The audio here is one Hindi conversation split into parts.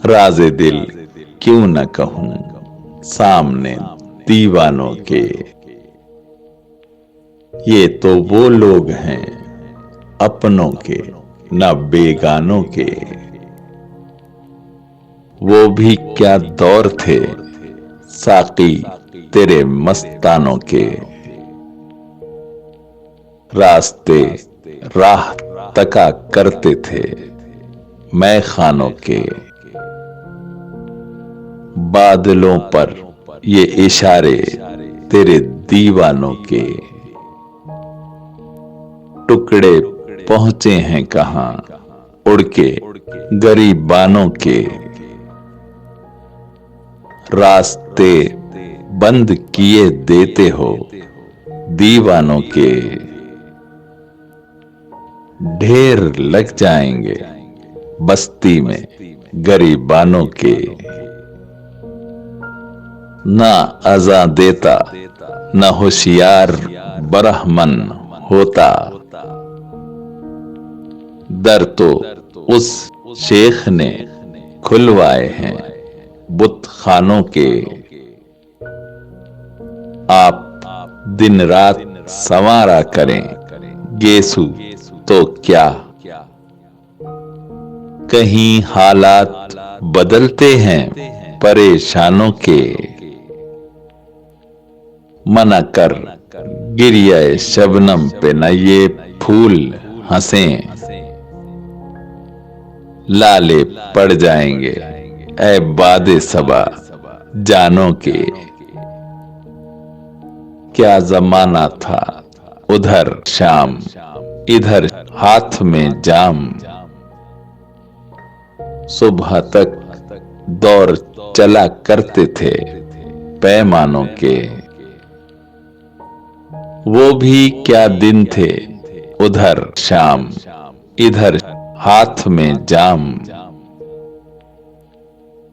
राज़े दिल क्यों न कहूं सामने दीवानों के। ये तो वो लोग हैं अपनों के न बेगानों के। वो भी क्या दौर थे साकी तेरे मस्तानों के। रास्ते राह तका करते थे मैं खानों के। बादलों पर ये इशारे तेरे दीवानों के। टुकड़े पहुंचे हैं कहां उड़ के गरीबानों के। रास्ते बंद किए देते हो दीवानों के। ढेर लग जाएंगे बस्ती में गरीबानों के। ना अज़ा देता न होशियार बरहमन होता। दर तो उस शेख ने खुलवाए हैं बुत खानों के। आप दिन रात संवारा करें गेसु तो क्या। कहीं हालात बदलते हैं परेशानों के। मना कर गिरिया शबनम पे न ये फूल हंसें। लाले पड़ जाएंगे ऐ बादे सबा जानों के। क्या जमाना था उधर शाम इधर हाथ में जाम। सुबह तक दौर चला करते थे पैमानों के। वो भी क्या दिन थे उधर शाम इधर हाथ में जाम।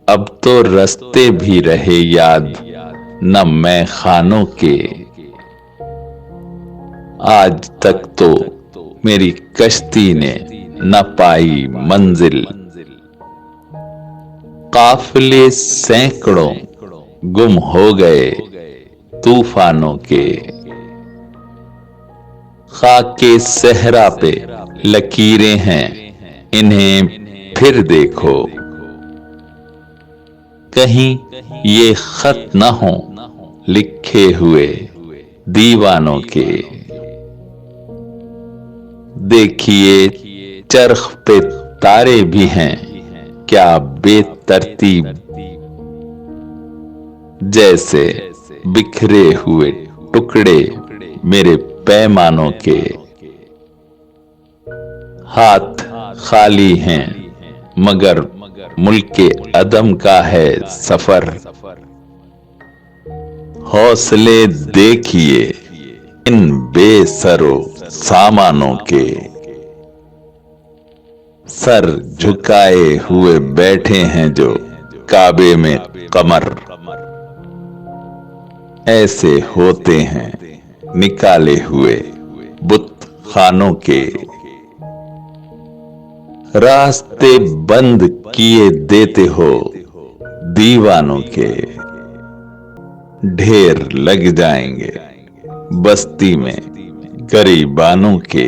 अब तो रास्ते भी रहे याद न मैं खानों के। आज तक तो मेरी कश्ती ने न पाई मंजिल। काफिले सैकड़ों गुम हो गए तूफानों के। खाके सहरा पे लकीरें हैं इन्हें फिर देखो। कहीं ये खत न हो लिखे हुए दीवानों के। देखिए चरख पे तारे भी हैं क्या बेतरतीब। जैसे बिखरे हुए टुकड़े मेरे पैमानों के। हाथ खाली हैं मगर मुल्के अदम का है सफर। हौसले देखिए इन बेसरो सामानों के। सर झुकाए हुए बैठे हैं जो काबे में कमर। ऐसे होते हैं निकाले हुए बुत खानों के। रास्ते बंद किए देते हो दीवानों के। ढेर लग जाएंगे बस्ती में गरीबानों के।